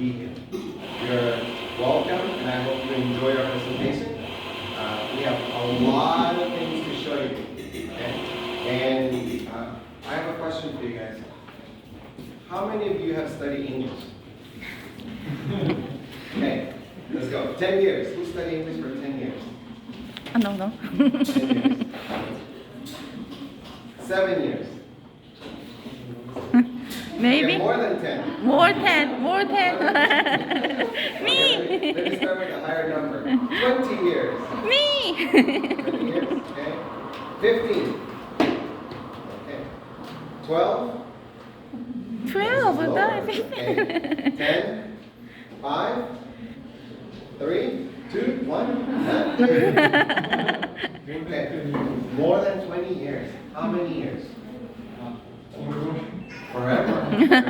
be here. You're welcome, and I hope you enjoy our presentation. We have a lot of things to show you. Okay? And I have a question for you guys. How many of you have studied English? Okay, let's go. 10 years. Who studied English for 10 years? No. 10 years. 7 years. Maybe Okay, more than 10. more 10. Me. Okay, let me start with a higher number. 20 years. Me. 20 years, okay. 15. Okay. 12. 12. Okay. 10. 5. 3. 2. 1. None. Okay. More than 20 years. How many years? Forever. Okay.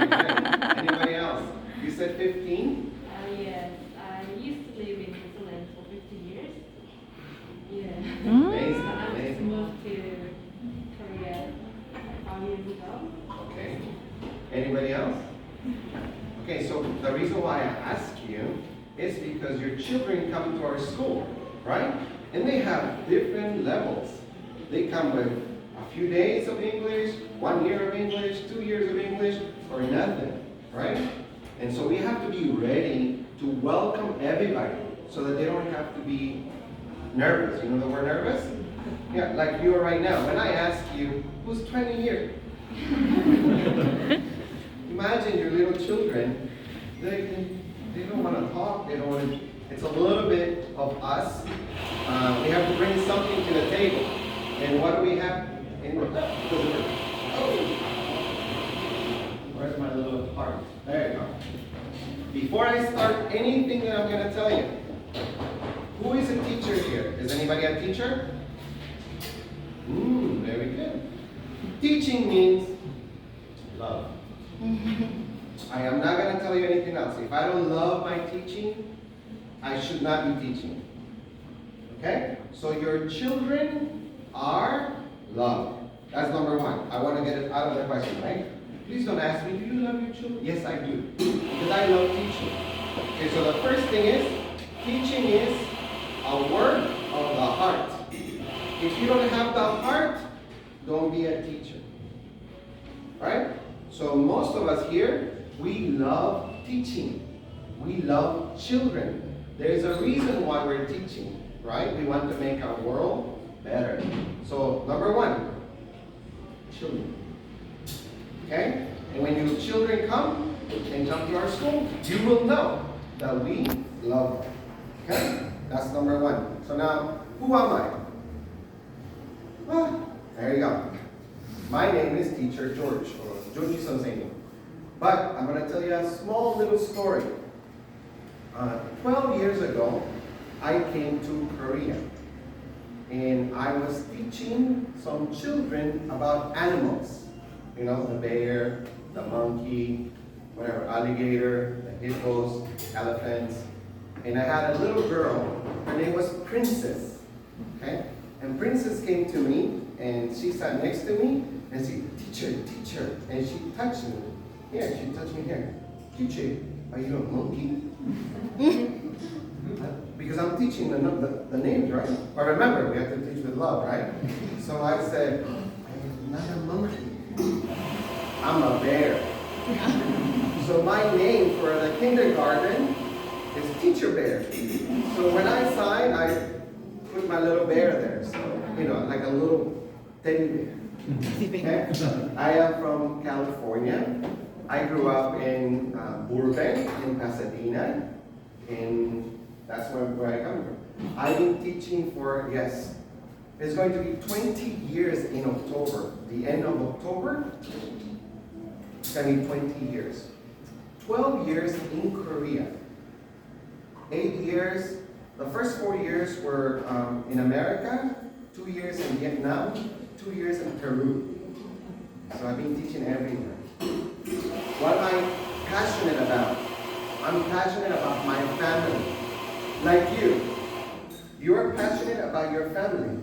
Anybody else? You said 15? Yes, I used to live in Switzerland for 50 years. Yeah. Amazing, I just amazing. moved to Korea 5 years ago. Okay. Anybody else? Okay, so the reason why I ask you is because your children come to our school, right? And they have different levels. They come with a few days of English, 1 year of English, 2 years of English, or nothing, right? And so we have to be ready to welcome everybody so that they don't have to be nervous. You know the word nervous? Yeah, like you are right now. When I ask you, who's 20 here? Imagine your little children, they don't want to talk, they don't want to, it's a little bit of us. We have to bring something to the table. And what do we have? Where's my little heart? There you go. Before I start anything that I'm going to tell you, who is a teacher here? Is anybody a teacher? Very good. Teaching means love. I am not going to tell you anything else. If I don't love my teaching, I should not be teaching. Okay? So your children are loved. That's number one. I want to get it out of the question, right? Please don't ask me, do you love your children? Yes, I do. Because I love teaching. Okay, so the first thing is, teaching is a work of the heart. If you don't have the heart, don't be a teacher. Right? So most of us here, we love teaching. We love children. There's a reason why we're teaching, right? We want to make our world better. So number one, children. Okay? And when your children come and come to our school, you will know that we love them. Okay? That's number one. So now, who am I? Well, there you go. My name is Teacher George, or Joji Sensei. But I'm going to tell you a small little story. 12 years ago, I came to Korea. And I was teaching some children about animals. You know, the bear, the monkey, whatever, alligator, the hippos, elephants. And I had a little girl, her name was Princess. Okay? And Princess came to me, and she sat next to me, and she, teacher, and she touched me. Yeah, she touched me here. Teacher, are you a monkey? Because I'm teaching the names, right? But remember, we have to teach with love, right? So I said, I'm not a monkey. I'm a bear. So my name for the kindergarten is Teacher Bear. So when I sign, I put my little bear there. So, you know, like a little teddy bear. Okay? I am from California. I grew up in Burbank, in Pasadena. And that's where I come from. I've been teaching for, yes, it's going to be 20 years in October. The end of October, it's going to be 20 years. 12 years in Korea. 8 years, the first 4 years were in America, 2 years in Vietnam, 2 years in Peru. So I've been teaching everywhere. What am I passionate about? I'm passionate about my family. Like you. You're passionate about your family.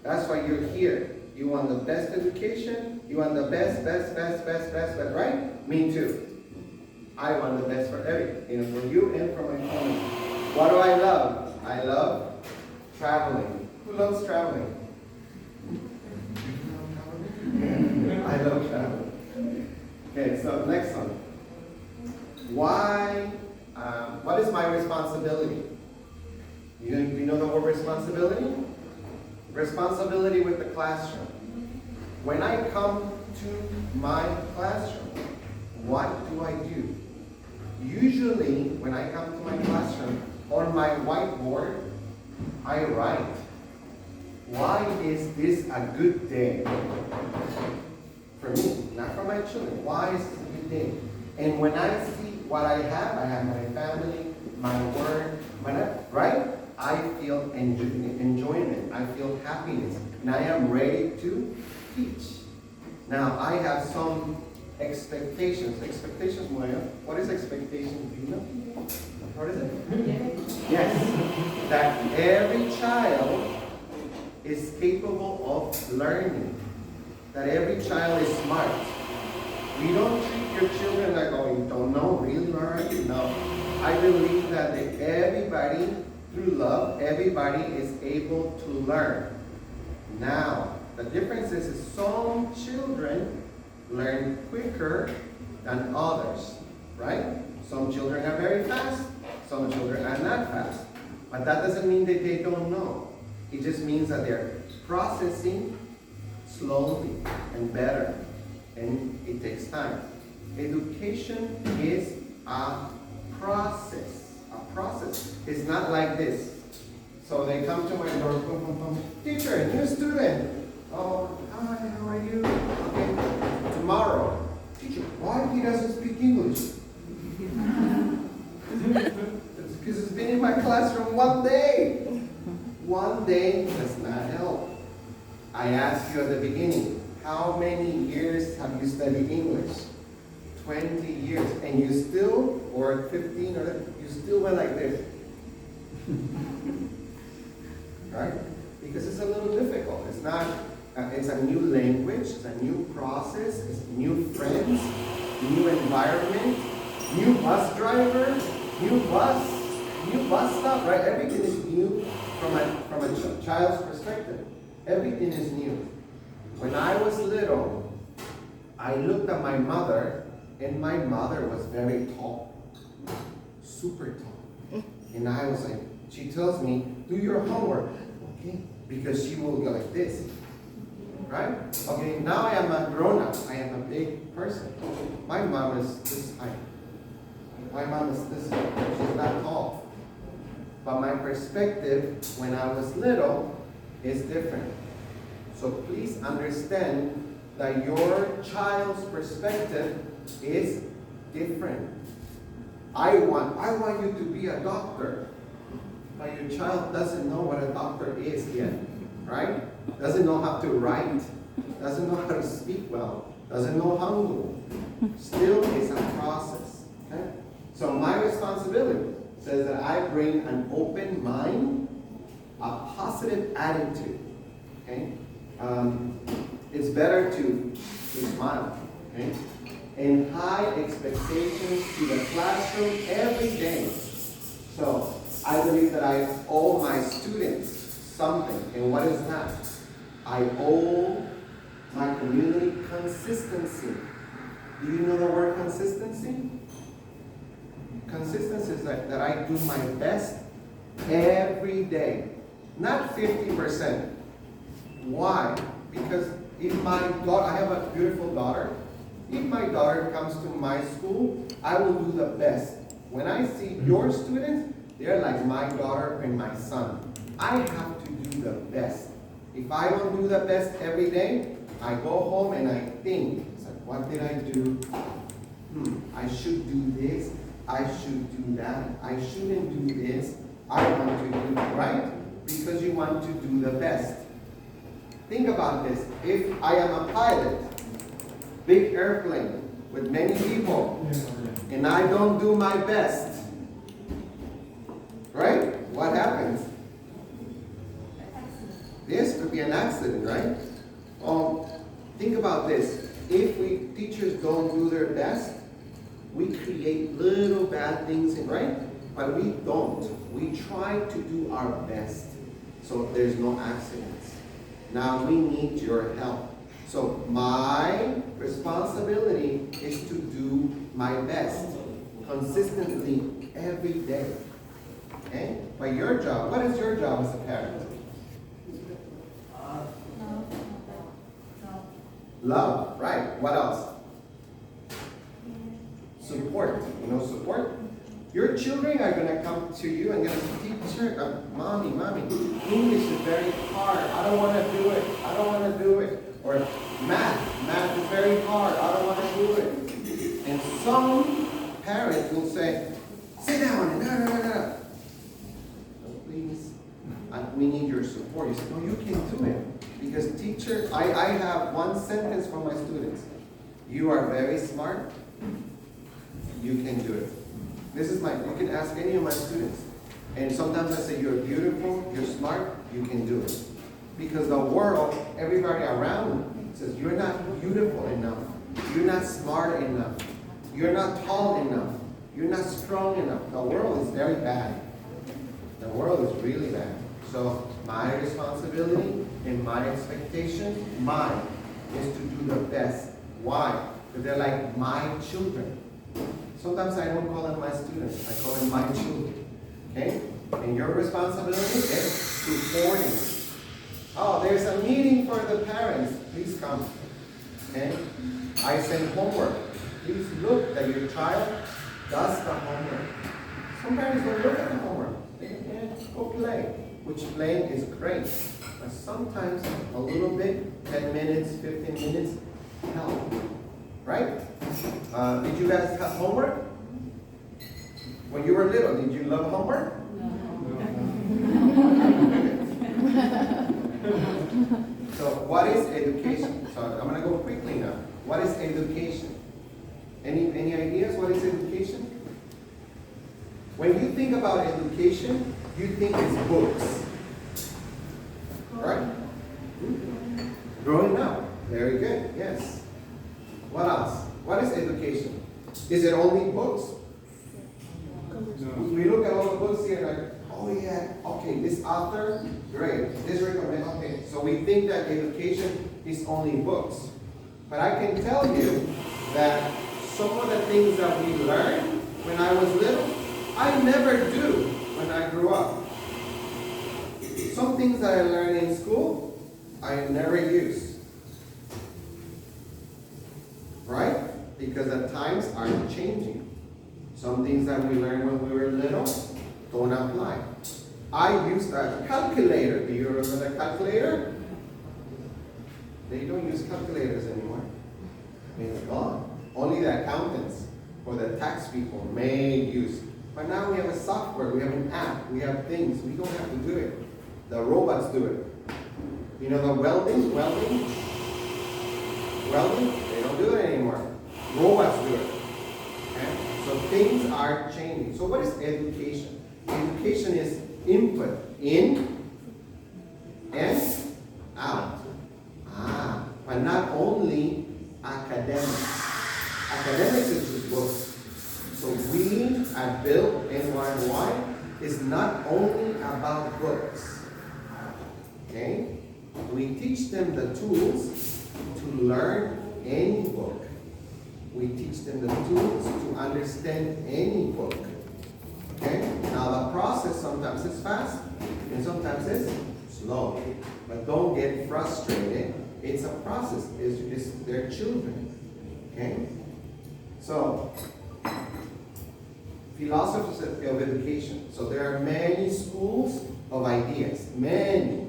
That's why you're here. You want the best education. You want the best, right? Me too. I want the best for everything, for you and for my family. What do I love? I love traveling. Who loves traveling? I love traveling. Okay, so next one. Why? What is my responsibility? You know the word responsibility? Responsibility with the classroom. When I come to my classroom, what do I do? Usually, when I come to my classroom, on my whiteboard, I write, why is this a good day? For me, not for my children. Why is this a good day? And when I see what I have my family, my work, right? I feel enjoyment. I feel happiness. And I am ready to teach. Now, I have some expectations. Expectations, Moya. What is expectation? Do you know? What is it? Yes. That every child is capable of learning. That every child is smart. We don't treat your children like, oh, you don't know, really, all right? No. I believe that everybody, through love, everybody is able to learn. Now, the difference is some children learn quicker than others, right? Some children are very fast, some children are not fast. But that doesn't mean that they don't know. It just means that they're processing slowly and better, and it takes time. Education is a process. A process. It's not like this. So they come to my door, boom, boom, boom. Teacher, new student. Oh, hi, how are you? Okay. Tomorrow. Teacher, why he doesn't speak English? It's because it's been in my classroom one day. One day does not help. I asked you at the beginning, how many years have you studied English? 20 years. And you still, or 15, or you still went like this. Right? Because it's a little difficult. It's not, it's a new language, it's a new process, it's new friends, new environment, new bus driver, new bus stop, right? Everything is new from a child's perspective. Everything is new. When I was little, I looked at my mother, and my mother was very tall, super tall. And I was like, she tells me, do your homework, okay? Because she will go like this, right? Okay, now I am a grown-up. I am a big person. My mom is this height. My mom is this height. She's not tall. But my perspective when I was little is different. So please understand that your child's perspective is different. I want you to be a doctor, but your child doesn't know what a doctor is yet, right? Doesn't know how to write, doesn't know how to speak well, doesn't know Hangul. Still is a process, okay? So my responsibility says that I bring an open mind, a positive attitude, okay? It's better to smile, okay? And high expectations to the classroom every day. So I believe that I owe my students something. And what is that? I owe my community consistency. Do you know the word consistency? Consistency is that I do my best every day. Not 50%. Why? Because if my daughter, I have a beautiful daughter. If my daughter comes to my school, I will do the best. When I see your students, they're like my daughter and my son. I have to do the best. If I don't do the best every day, I go home and I think, it's like, what did I do? I should do this. I should do that. I shouldn't do this. I want to do it, right? Because you want to do the best. Think about this. If I am a pilot, big airplane with many people, and I don't do my best, right? What happens? This could be an accident, right? Think about this. If teachers don't do their best, We create little bad things, right? But we don't. We try to do our best so there's no accidents. Now we need your help. So my responsibility is to do my best consistently every day. Okay? But your job, what is your job as a parent? Love, right? What else? Support. You know support? Your children are going to come to you and going to say, teacher, mommy, English is very hard. I don't want to do it. I don't want to do it. Or math is very hard. I don't want to do it. And some parents will say, sit down. No. Please, we need your support. You say, no, you can do it. Because teacher, I have one sentence from my students. You are very smart. You can do it. This is you can ask any of my students. And sometimes I say, you're beautiful, you're smart, you can do it. Because the world, everybody around says, you're not beautiful enough. You're not smart enough. You're not tall enough. You're not strong enough. The world is very bad. The world is really bad. So my responsibility and my expectation, mine, is to do the best. Why? Because they're like my children. Sometimes I don't call them my students. I call them my children. Okay? And your responsibility is supporting. Oh, there's a meeting for the parents. Please come. Okay? I send homework. Please look that your child does the homework. Some parents don't look at the homework. They go play, which playing is great. But sometimes a little bit, 10 minutes, 15 minutes, help. Right? Did you guys have homework? When you were little, did you love homework? So what is education? So I'm going to go quickly now. What is education? Any ideas? What is education? When you think about education, you think it's books. Right? Growing up. Very good. Yes. What else? What is education? Is it only books? No. We look at all the books here like, oh yeah, okay, this author, great. This recommend, okay. So we think that education is only books. But I can tell you that some of the things that we learned when I was little, I never do when I grew up. Some things that I learned in school, I never use. Right? Because the times are changing. Some things that we learned when we were little don't apply. I used a calculator. Do you remember the calculator? They don't use calculators anymore. I mean, it's gone. Only the accountants or the tax people may use. But now we have a software, we have an app, we have things. We don't have to do it. The robots do it. You know the welding? They don't do it anymore. Robots do it. Okay? So things are changing. So what is education? Education is input, in and out. But not only academics. Academics is just books. So we at what&why is not only about books. Okay? We teach them the tools to learn any book. We teach them the tools to understand any book. Okay? Now the process sometimes is fast and sometimes it's slow. But don't get frustrated. It's a process. It's their children. Okay? So, philosophies of education. So there are many schools of ideas. Many.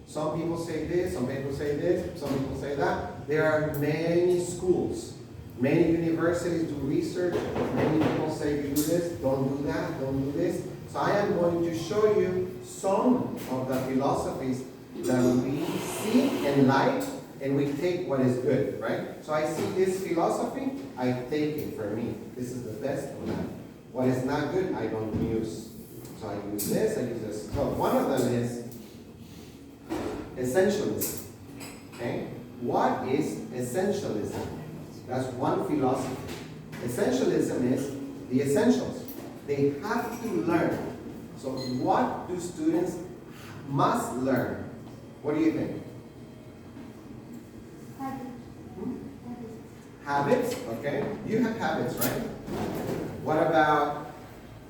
Some people say this, some people say this, some people say that. There are many schools. Many universities do research. Many people say do this, don't do that, don't do this. So I am going to show you some of the philosophies that we see and like, and we take what is good, right? So I see this philosophy, I take it for me. This is the best of that. What is not good, I don't use. So I use this, I use this. So one of them is essentialism. Okay? What is essentialism? That's one philosophy Essentialism is the essentials. They have to learn. So what do students must learn? What do you think? Habits, okay. You have habits, right? What about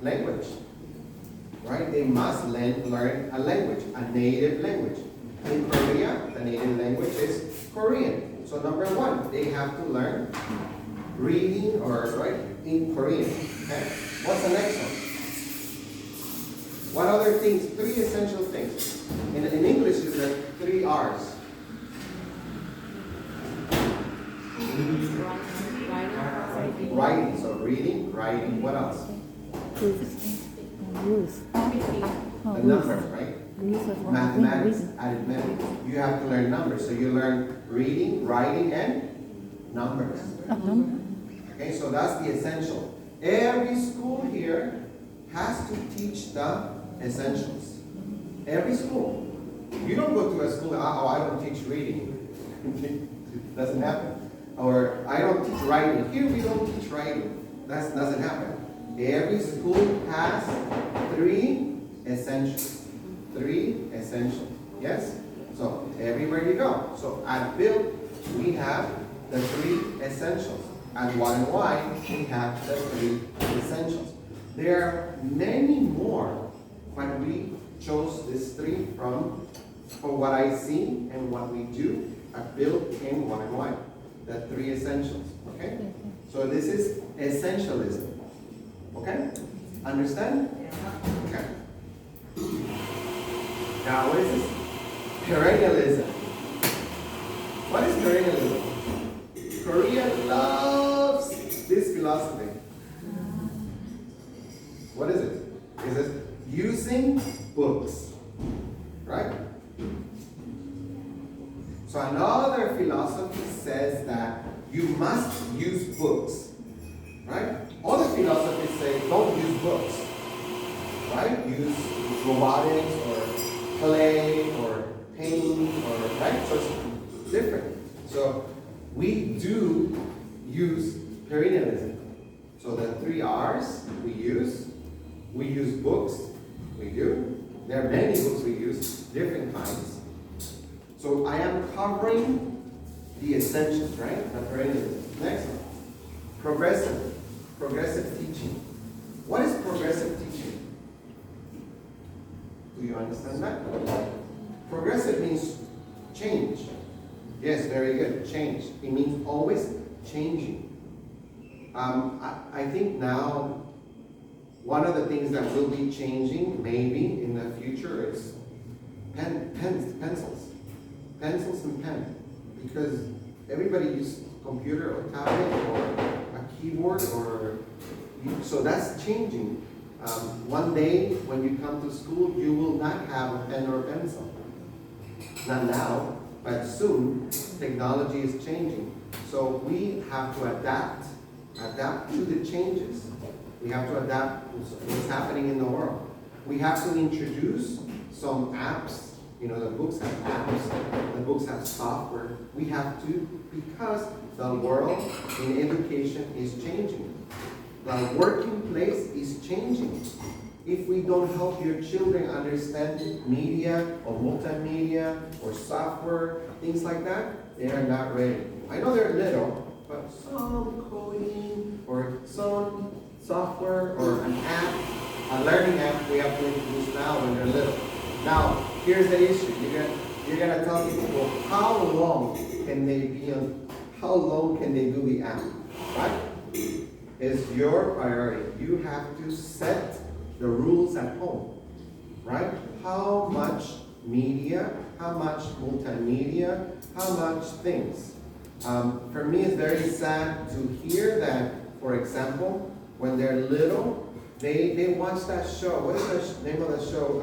language? Right? They must learn a language, a native language. In Korea, the native language is Korean. So number one, they have to learn reading or right in Korean. Okay? What's the next one? What other things? 3 essential things. In English, it's the 3 R's. Writing. So reading, writing. What else? Rules. The numbers, right? Mathematics, arithmetic. You have to learn numbers. So you learn reading, writing, and numbers. Okay, so that's the essential. Every school here has to teach the essentials. Every school. You don't go to a school, oh, I don't teach reading. It doesn't happen. Or I don't teach writing. Here we don't teach writing. That doesn't happen. Every school has 3 essentials. 3 essentials. Yes? So everywhere you go. So at Build, we have the 3 essentials. At what&why, we have the 3 essentials. There are many more, but we chose these 3 for what I see and what we do at Build and what&why. The 3 essentials. Okay? So this is essentialism. Okay? Understand? Okay. Now, what is this? Perennialism. What is perennialism? Korea loves this philosophy. What is it? Is it using books? Right? So another philosophy says that you must use books. Right? Other philosophies say don't use books. Right? Use robotics or play or paint or right? So it's different. So we do use perennialism. So the 3 R's we use books, we do. There are many books we use, different kinds. So I am covering the essentials, right? The perennialism. Next one. Progressive teaching. What is progressive teaching? Do you understand that? Progressive means change. Yes, very good. Change. It means always changing. I think now one of the things that will be changing maybe in the future is pencils. Pencils and pen. Because everybody uses computer or tablet or a keyboard so that's changing. One day when you come to school, you will not have a pen or a pencil. Not now, but soon technology is changing. So we have to adapt to the changes. We have to adapt to what's happening in the world. We have to introduce some apps. You know, the books have apps, the books have software. We have to, because the world in education is changing. The working place is changing. If we don't help your children understand media or multimedia or software, things like that, they are not ready. I know they're little, but some coding or some software or an app, a learning app we have to introduce now when they're little. Now, here's the issue. You're gonna tell people, well, how long can they do the app, right? Is your priority. You have to set the rules at home, right? How much media, how much multimedia, how much things. For me, it's very sad to hear that, for example, when they're little, they watch that show. What is the name of the show?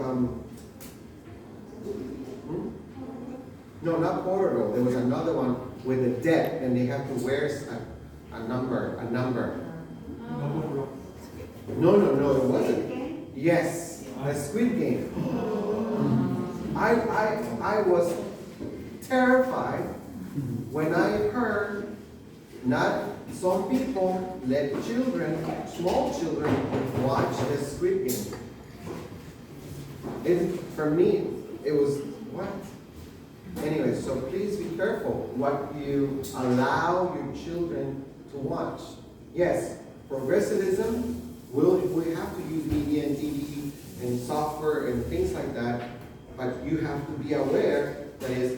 No, not Portal. There was another one with a deck, and they have to wear a number. No, it wasn't. Yes, the Squid Game. I was terrified when I heard not Some people let children, small children, watch the Squid Game. For me, it was, what? Anyway, so please be careful what you allow your children to watch. Yes, progressivism, we have to use media and TV and software and things like that, but you have to be aware that it's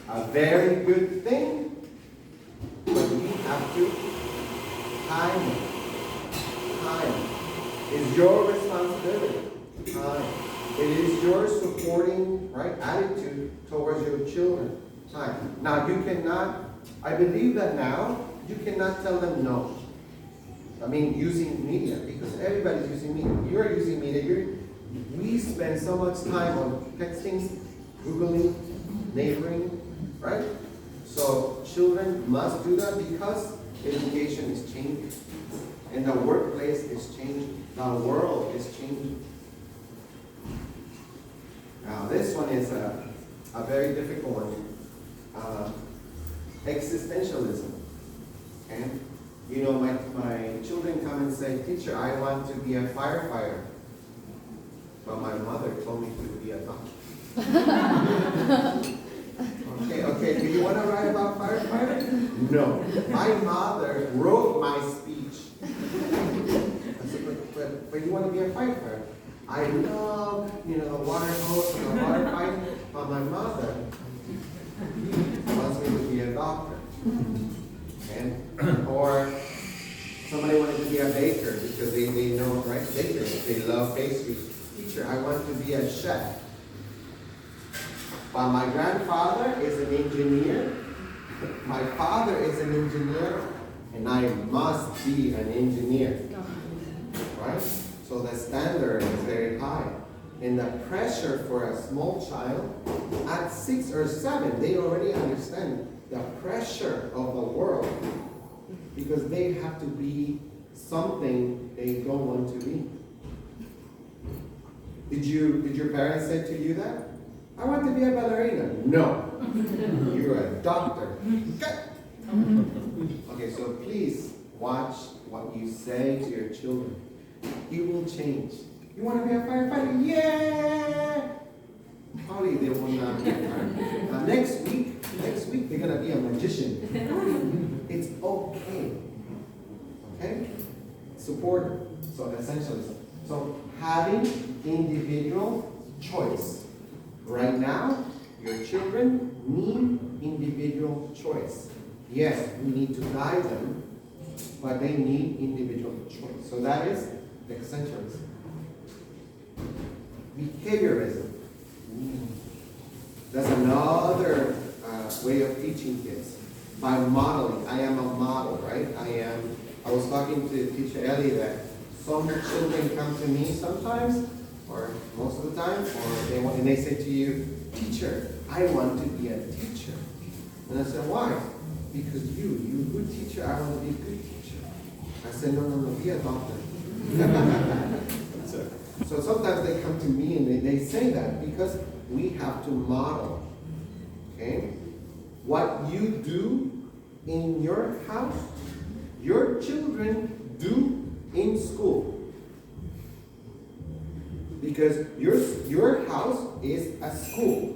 a very good thing, but you have to time it. Time is your responsibility. Time. It is your supporting, right, attitude towards your children. Time. Now you cannot, I believe that now, you cannot tell them no. I mean, using media, because everybody's using media. You're using media. We spend so much time on texting, Googling, neighboring, right? So children must do that because education is changing. And the workplace is changing. The world is changing. Now this one is a very difficult one. Existentialism. And you know, my children come and say, teacher, I want to be a firefighter. But my mother told me to be a doctor. Okay, do you want to write about firefighter? No. My mother wrote my speech. I said, but you want to be a firefighter? I love, the water hose and the water pipe, but my mother wants me to be a doctor. Or somebody wanted to be a baker because they know, right? Bakers, they love pastries. Teacher, I want to be a chef. But my grandfather is an engineer. My father is an engineer, and I must be an engineer. Right? So the standard is very high. And the pressure for a small child at 6 or 7, they already understand the pressure of the world because they have to be something they don't want to be. Did your parents say to you that? I want to be a ballerina. No. You're a doctor. Okay, so please watch what you say to your children. It will change. You want to be a firefighter? Yeah! Probably they will not be a firefighter. Now next week they're going to be a magician. It's okay. Okay? Support her. So essentialism. So having individual choice. Right now, your children need individual choice. Yes, we need to guide them, but they need individual choice. So that is Existentialism. Behaviorism. That's another way of teaching kids. By modeling. I am a model, right? I was talking to teacher Ellie that some children come to me sometimes, or most of the time, and they say to you, teacher, I want to be a teacher. And I said, why? Because you're a good teacher, I want to be a good teacher. I said, no, be a doctor. So sometimes they come to me and they say that because we have to model. Okay? What you do in your house, your children do in school. Because your house is a school.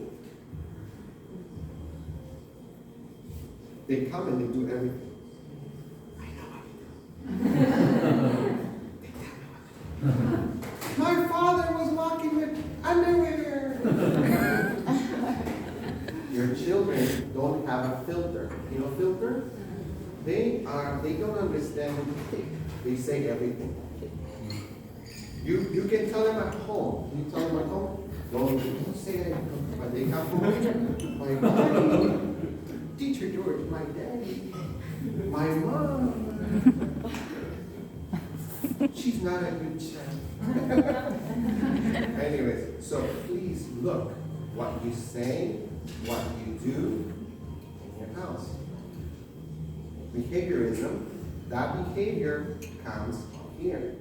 They come and they do everything. My father was walking with underwear. Your children don't have a filter. You know filter? They don't understand. They say everything. You can tell them at home. You tell them at home, don't say anything. But they come home. My daddy, Teacher George, my daddy, my mom. She's not a good child. Anyways, so please look what you say, what you do in your house. Behaviorism, that behavior comes here.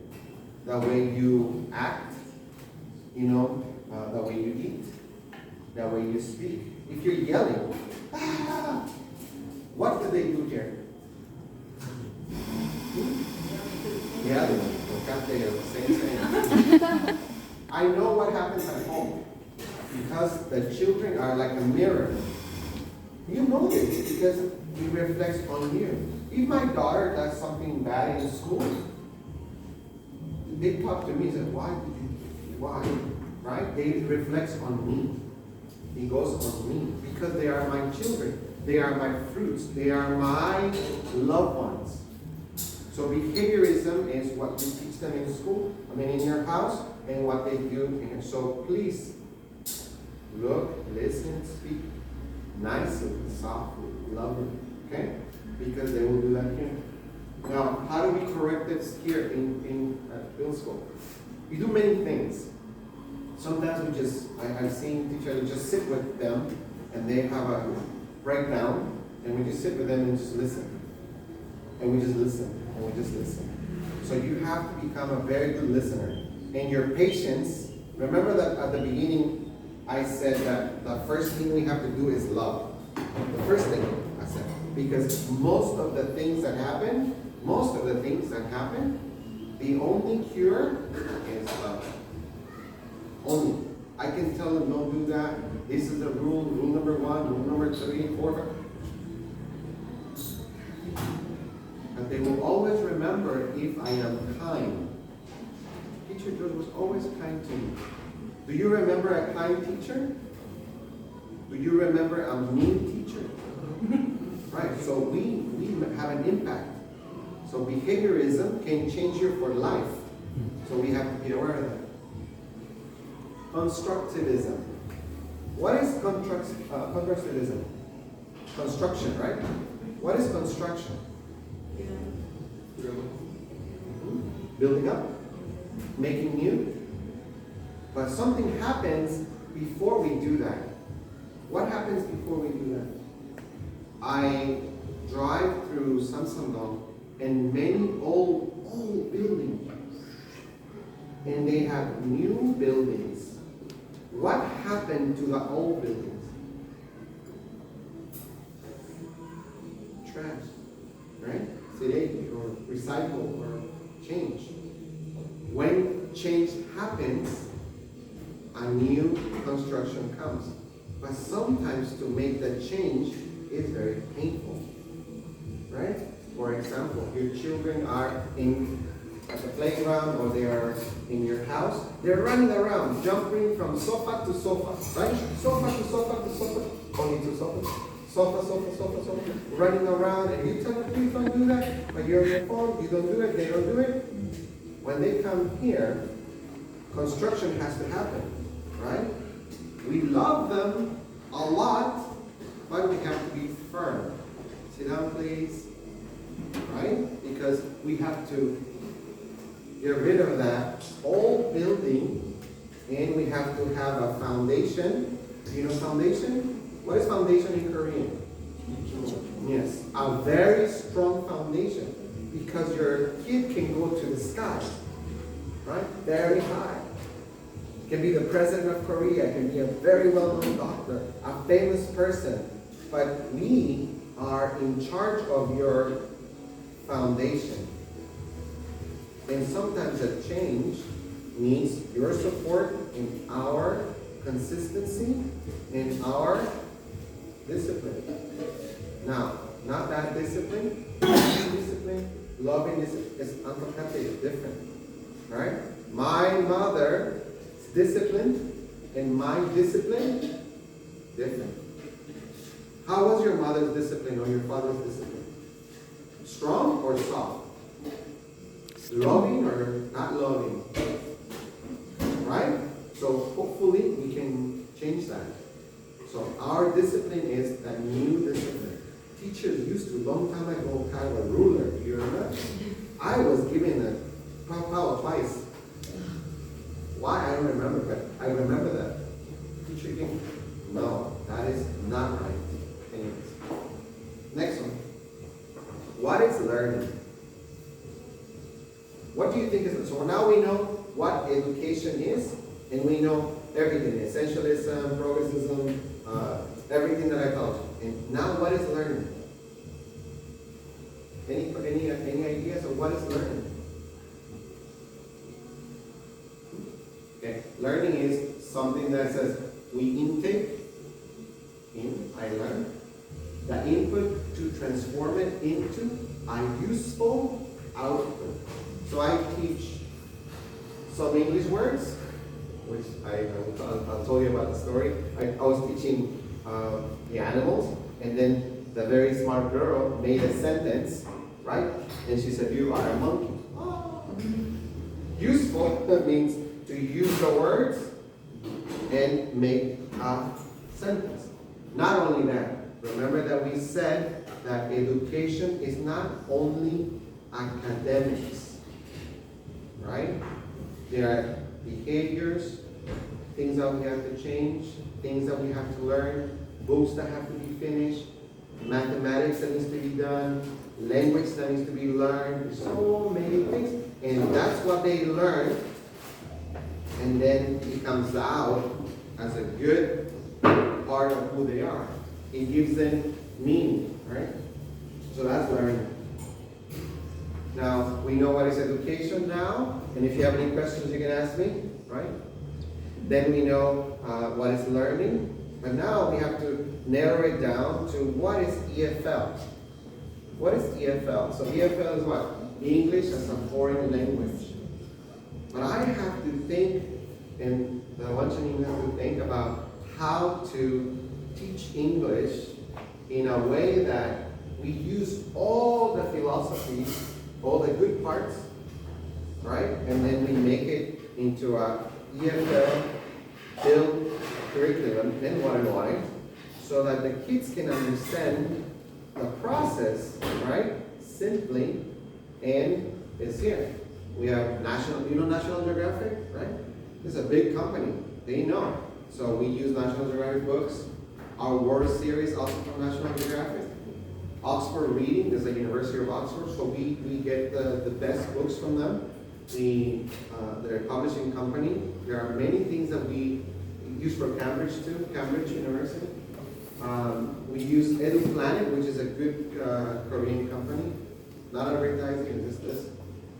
The way you act, the way you eat, the way you speak. If you're yelling, what do they do here? Same. I know what happens at home because the children are like a mirror. You know this because it reflects on you. If my daughter does something bad in school, they talk to me and say, why? Right? They reflect on me. It goes on me because they are my children. They are my fruits. They are my loved ones. So behaviorism is what you teach them in school, in your house, and what they do in here. So please, look, listen, speak nicely, softly, lovingly, okay? Because they will do that here. Now, how do we correct this here in Bill's school? We do many things. Sometimes I've seen teachers just sit with them, and they have a breakdown, and we just sit with them and just listen. And we just listen. And we just listen. So you have to become a very good listener. And your patience, remember that at the beginning I said that the first thing we have to do is love. The first thing I said. Because most of the things that happen, the only cure is love. Only. I can tell them, don't do that. This is the rule number 1, rule number 3, 4. But they will always remember if I am kind. Ti쳐조지 was always kind to me. Do you remember a kind teacher? Do you remember a mean teacher? Right, so we have an impact. So behaviorism can change you for life. So we have to be aware of that. Constructivism. What is constructivism? Construction, right? What is construction? Building up, making new. But something happens before we do that. What happens before we do that? I drive through Samsung and many old buildings, and they have new buildings. What happened to the old buildings? Trash, right? Sedate or recycle or change. When change happens, a new construction comes. But sometimes to make the change is very painful, right? For example, your children are at the playground or they are in your house. They're running around, jumping from sofa to sofa, right? Sofa to sofa to sofa, only two sofas. Sofa, running around, and you tell them, please don't do that. But you're on your phone, you don't do it, they don't do it. When they come here, construction has to happen, right? We love them a lot, but we have to be firm. Sit down, please, right? Because we have to get rid of that old building, and we have to have a foundation. You know foundation? What is foundation in Korean? Yes, a very strong foundation, because your kid can go to the sky, right? Very high. Can be the president of Korea, can be a very well-known doctor, a famous person, but we are in charge of your foundation. And sometimes a change needs your support in our consistency, in our discipline. Now, not that discipline, loving discipline is uncompetitive, different, right? My mother's discipline and my discipline, different. How was your mother's discipline or your father's discipline? Strong or soft? Loving or not loving? Right? So hopefully we can change that. So our discipline is the new discipline. Teachers used to, long time ago, have a ruler. Do you remember? I was given a pow twice. Why? I don't remember, but I remember that. Teacher gave, no, that is not right. Anyways. Next one. What is learning? What do you think is, so now we know what education is, and we know everything, essentialism, progressivism, everything that I taught you. And now what is learning? Any ideas of what is learning? Learning is something that says we intake, in, I learn, the input to transform it into a useful output. So I teach some English words, which I'll tell you about the story. I was teaching the animals, and then the very smart girl made a sentence, right? And she said, "You are a monkey." Oh. Useful means to use the words and make a sentence. Not only that, remember that we said that education is not only academics, right? There are behaviors, things that we have to change, things that we have to learn, books that have to be finished, mathematics that needs to be done, language that needs to be learned, so many things. And that's what they learn, and then it comes out as a good part of who they are. It gives them meaning, right? So that's learning. Now, we know what is education now, and if you have any questions, you can ask me, right? Then we know what is learning, but now we have to narrow it down to what is EFL. What is EFL? So EFL is what? English as a foreign language. But I have to think, and the one you have to think about how to teach English in a way that we use all the philosophies, all the good parts, right? And then we make it into a EFL built curriculum and what&why, so that the kids can understand the process, right? Simply, and it's here. We have National Geographic, right? It's a big company. They know. So we use National Geographic books. Our War series also from National Geographic. Oxford Reading is the University of Oxford, so we get the best books from them. Their publishing company. There are many things that we use for Cambridge too, Cambridge University. We use EduPlanet, which is a good Korean company. Not advertising, just this.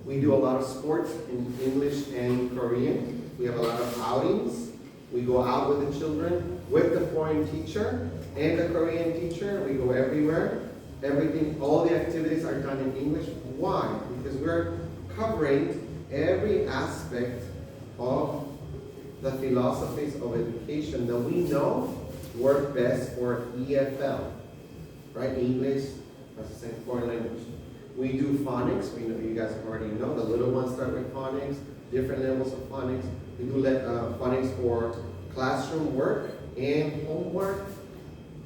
We do a lot of sports in English and Korean. We have a lot of outings. We go out with the children, with the foreign teacher and the Korean teacher. We go everywhere. Everything, all the activities are done in English. Why? Because we're covering every aspect of the philosophies of education that we know work best for EFL, right? English as a second foreign language. We do phonics. We know, you guys already know, the little ones start with phonics, different levels of phonics. We do phonics for classroom work and homework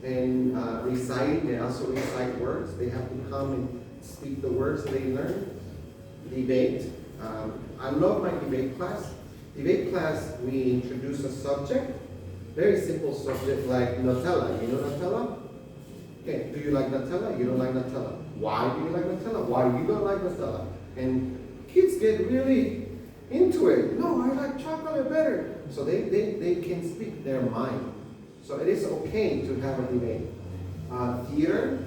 and reciting. They also recite words. They have to come and speak the words they learn. Debate. I love my debate class. Debate class, we introduce a subject, very simple subject like Nutella. You know Nutella? Okay, do you like Nutella? You don't like Nutella. Why do you like Nutella? Why you don't like Nutella? And kids get really into it. No, I like chocolate better. So they can speak their mind. So it is okay to have a debate. Theater,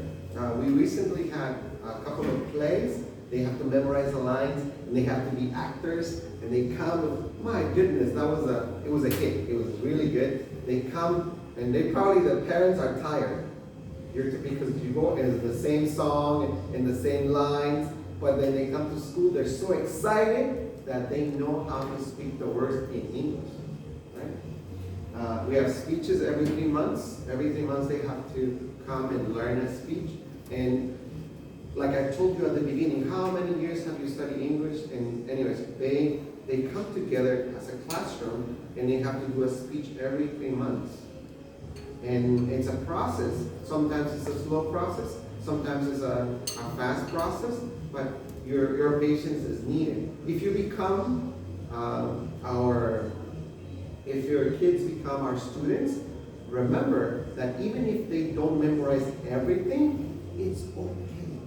we recently had a couple of plays. They have to memorize the lines, and they have to be actors, and they come. My goodness, it was a hit. It was really good. They come, and the parents are tired. Because you go, and it's the same song and the same lines, but then they come to school, they're so excited that they know how to speak the words in English, right? We have speeches every 3 months. Every 3 months they have to come and learn a speech. And like I told you at the beginning, how many years have you studied English? And anyways, they come together as a classroom, and they have to do a speech every 3 months. And it's a process. Sometimes it's a slow process. Sometimes it's a fast process. But your patience is needed. If you become if your kids become our students, remember that even if they don't memorize everything, it's okay.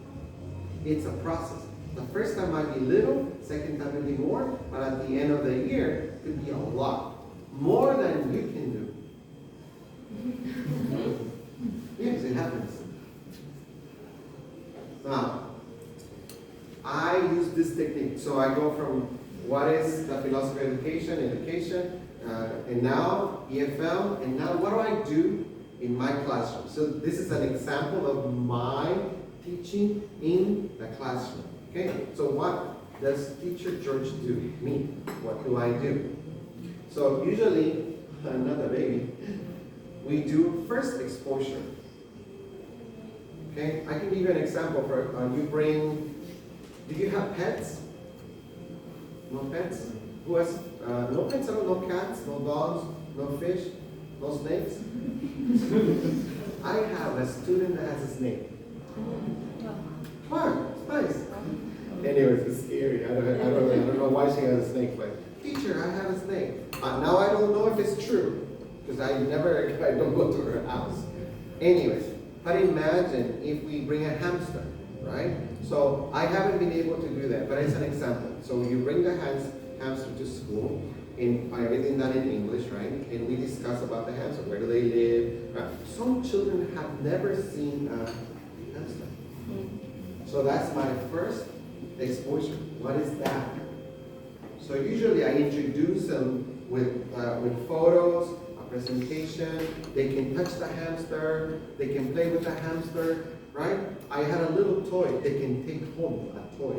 It's a process. The first time might be little, second time might be more, but at the end of the year, it could be a lot. More than you can do. Yes, it happens. Now, I use this technique. So I go from what is the philosophy of education, and now EFL, and now what do I do in my classroom? So this is an example of my teaching in the classroom. Okay, so what does Teacher George do? Me, what do I do? So usually, another baby, we do first exposure. Okay, I can give you an example. For you bring, do you have pets? No pets? Who has, no pets at all? No cats, no dogs, no fish, no snakes? I have a student that has a snake. Fun, it's nice. Anyways, it's scary. I don't know why she has a snake, but teacher, I have a snake. Now I don't know if it's true, because I don't go to her house. Anyways, but imagine if we bring a hamster, right? So I haven't been able to do that, but it's an example. So you bring the hamster to school, and everything done in English, right? And we discuss about the hamster. Where do they live? Right? Some children have never seen a hamster. So that's my first exposure. What is that? So usually I introduce them with photos, a presentation. They can touch the hamster. They can play with the hamster, right? I had a little toy they can take home, a toy.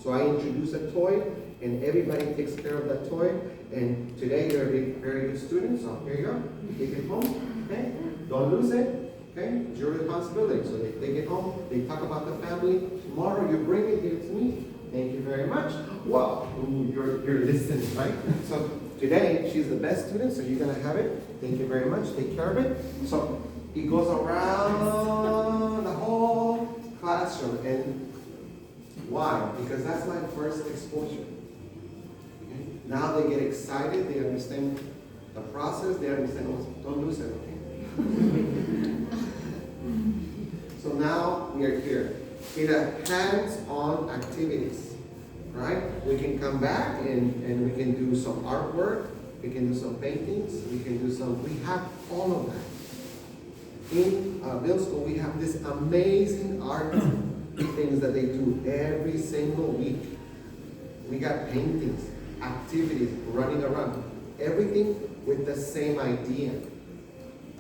So I introduce a toy, and everybody takes care of that toy. And today you're a very good student, so here you go. You take it home, okay? Don't lose it. Okay, it's your responsibility. So they take it home, they talk about the family. Tomorrow you bring it here to me. Thank you very much. Wow, you're listening, right? So today she's the best student, so you're gonna have it. Thank you very much. Take care of it. So it goes around the whole classroom. And why? Because that's my first exposure. Okay? Now they get excited. They understand the process. They understand. Oh, don't lose it. Okay? So now we are here. In a hands-on activities, right? We can come back and we can do some artwork, we can do some paintings, we have all of that. In middle school, we have this amazing art things that they do every single week. We got paintings, activities, running around, everything with the same idea.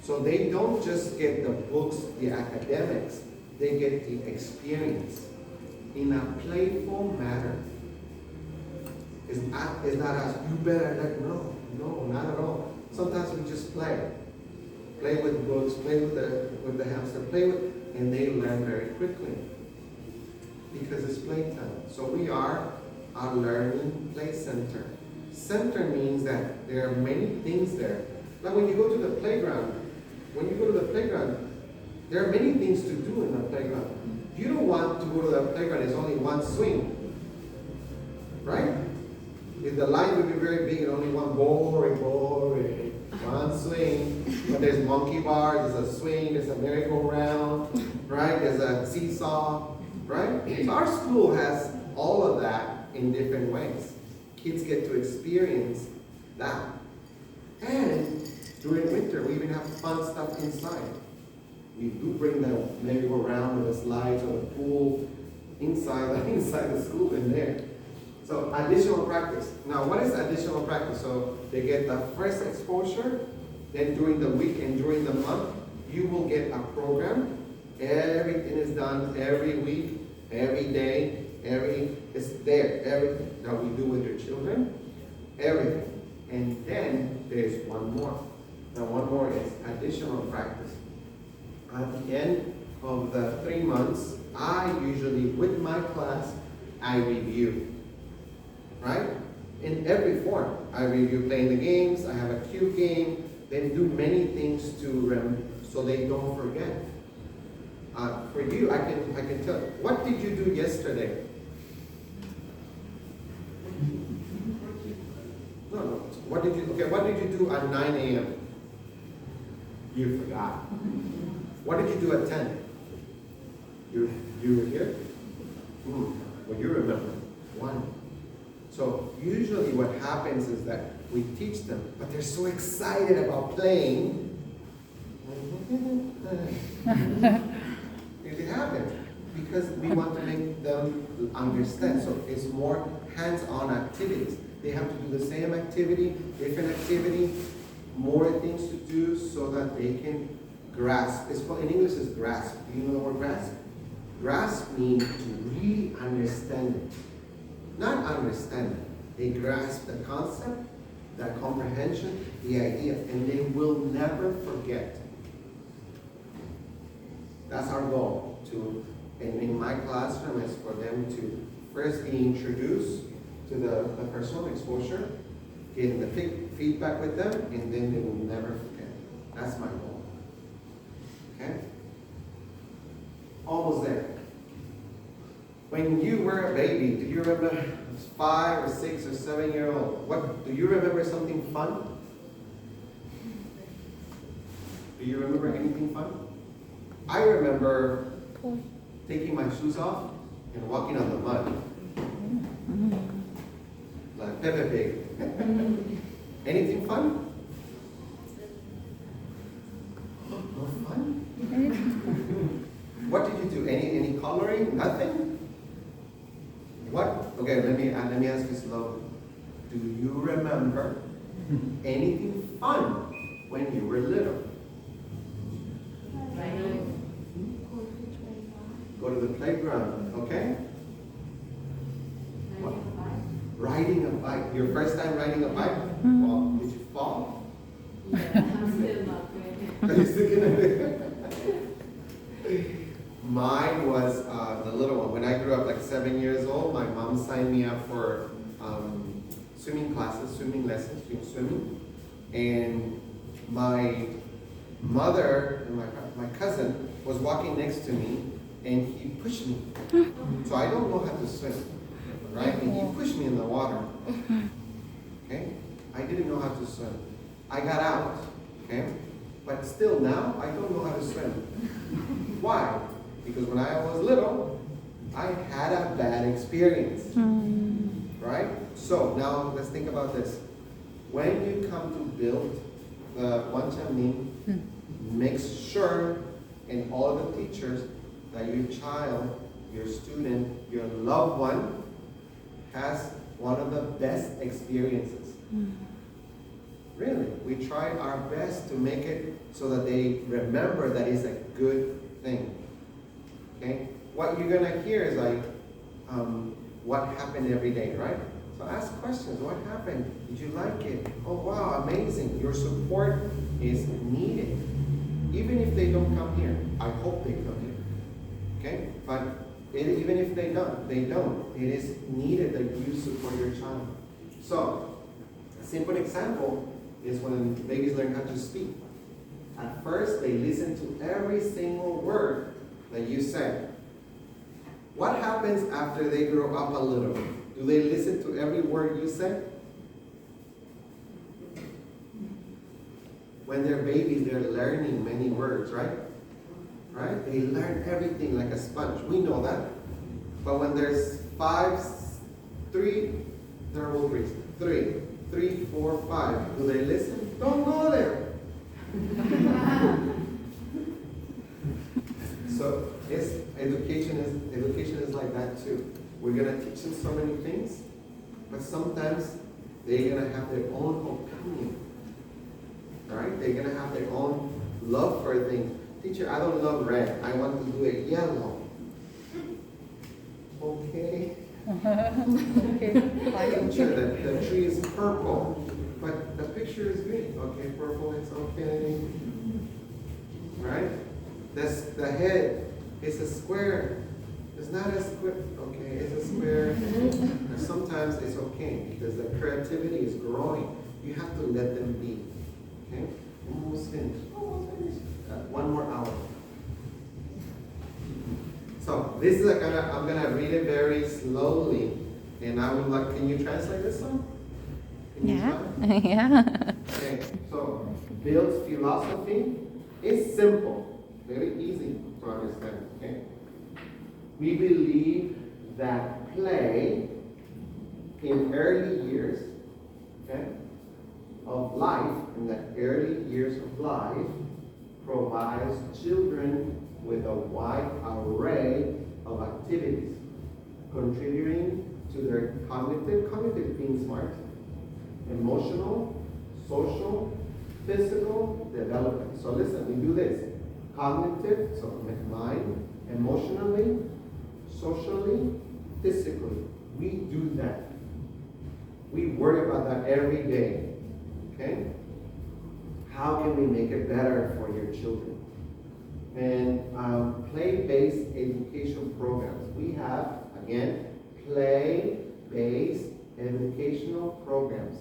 So they don't just get the books, the academics, they get the experience in a playful manner. It's not as, you better, like, no, not at all. Sometimes we just play. Play with books, play with the hamster, and they learn very quickly. Because it's playtime. So we are a learning play center. Center means that there are many things there. Like when you go to the playground, there are many things to do in the playground. You don't want to go to the playground, there's only one swing. Right? If the line would be very big and only one boring, one swing. But there's monkey bars, there's a swing, there's a merry-go-round, right? There's a seesaw, right? So our school has all of that in different ways. Kids get to experience that. And during winter, we even have fun stuff inside. We do bring the merry-go-round with the slides or the pool inside the school in there. So additional practice. Now, what is additional practice? So they get the first exposure, then during the week and during the month, you will get a program. Everything is done every week, every day, it's there. Everything that we do with your children, everything. And then there's one more. Now one more is additional practice. At the end of the 3 months, I usually, with my class, I review. Right? In every form. I review playing the games, I have a cue game, then do many things so they don't forget. For you, I can tell. What did you do yesterday? No. What did you do at 9 a.m.? You forgot. What did you do at 10? You were here? Well, you remember. 1. So usually what happens is that we teach them, but they're so excited about playing. It happens because we want to make them understand. So it's more hands-on activities. They have to do the same activity, different activity, more things to do so that they can grasp. It's called, in English, it's grasp. Do you know the word grasp? Grasp means to really understand it. Not understand it. They grasp the concept, the comprehension, the idea, and they will never forget. That's our goal. In my classroom is for them to first be introduced to the personal exposure, getting the feedback with them, and then they will never forget. That's my goal. Okay? Almost there. When you were a baby, do you remember 5 or 6 or 7 year old? What do you remember something fun? Do you remember anything fun? I remember taking my shoes off and walking on the mud. Like Peppa Pig. Anything fun? No fun? What did you do? Any coloring? Nothing? What? Okay, let me ask you slowly. Do you remember anything fun when you were little? Go to the playground, okay? What? Riding a bike. Your first time riding a bike? Well, did you fall? Yeah, I'm still not good. Are you still gonna do it? Mine was the little one. When I grew up like 7 years old, my mom signed me up for swimming classes, swimming lessons, swimming. And my mother and my cousin was walking next to me, and he pushed me. So I don't know how to swim, right? And he pushed me in the water. Okay? I didn't know how to swim. I got out, okay? But still now, I don't know how to swim. Why? Because when I was little, I had a bad experience, right? So now let's think about this. When you come to build the Wanchamin, make sure in all the teachers that your child, your student, your loved one has one of the best experiences. Really, we try our best to make it so that they remember that it's a good thing. Okay? What you're gonna hear is like, what happened every day, right? So ask questions. What happened? Did you like it? Oh wow, amazing. Your support is needed. Even if they don't come here, I hope they come here. Okay? But even if they don't, it is needed that you support your child. So, a simple example is when babies learn how to speak. At first, they listen to every single word that you say. What happens after they grow up a little? Do they listen to every word you say? When they're babies, they're learning many words, right? Right? They learn everything like a sponge. We know that. But when there's 3, there will be 3, 4, 5. Do they listen? Don't go there. So education is like that too. We're gonna teach them so many things, but sometimes they're gonna have their own opinion. Right? They're gonna have their own love for things. Teacher, I don't love red. I want to do it yellow. Okay. Teacher, the tree is purple, but the picture is green. Okay, purple is okay. Right? The head is a square. It's not a square. Okay, it's a square. And sometimes it's okay because the creativity is growing. You have to let them be. Okay? Almost finished. One more hour. So this is I'm gonna read it very slowly, and I would like. Can you translate this one? Yeah. Okay. So Bill's philosophy is simple, very easy to understand. Okay. We believe that play in early years, okay, of life, in the early years of life, provides children with a wide array of activities, contributing to their cognitive being smart, emotional, social, physical development. So listen, we do this. Cognitive, so mind, emotionally, socially, physically. We do that. We worry about that every day. Okay? How can we make it better for your children? And play-based education programs. We have, again, play-based educational programs.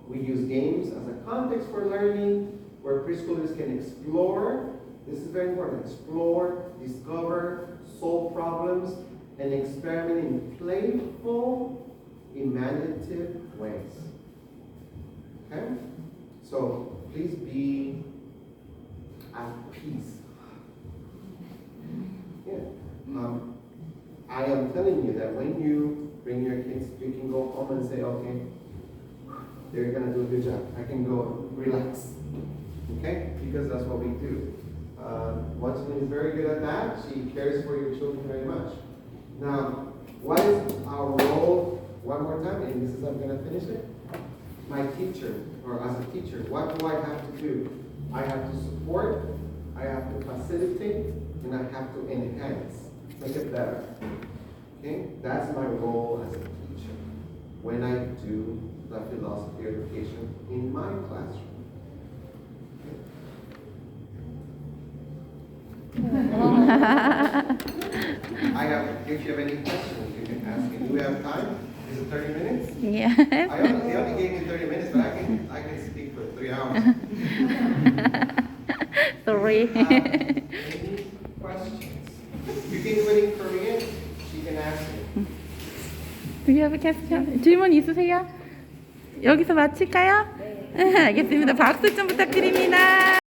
We use games as a context for learning, where preschoolers can explore, this is very important, explore, discover, solve problems, and experiment in playful, imaginative ways. Okay? So please be at peace. Yeah. I am telling you that when you bring your kids, you can go home and say, okay, they're gonna do a good job. I can go relax. Okay? Because that's what we do. Watson is very good at that. She cares for your children very much. Now, what is our role? One more time, and this is I'm gonna finish it. My teacher, or as a teacher, what do I have to do? I have to support, I have to facilitate, and I have to enhance, make it better. Okay? That's my role as a teacher when I do the philosophy education in my classroom. I have, if you have any questions, you can ask me. Do we have time? Is it 30 minutes? Yeah. They only gave me 30 minutes, but I can speak for 3 hours. Sorry. Do you have any questions? You can do it in Korean. She can ask me. Do you have a question? 질문 있으세요? 여기서 마칠까요? 알겠습니다. 박수 좀 부탁드립니다.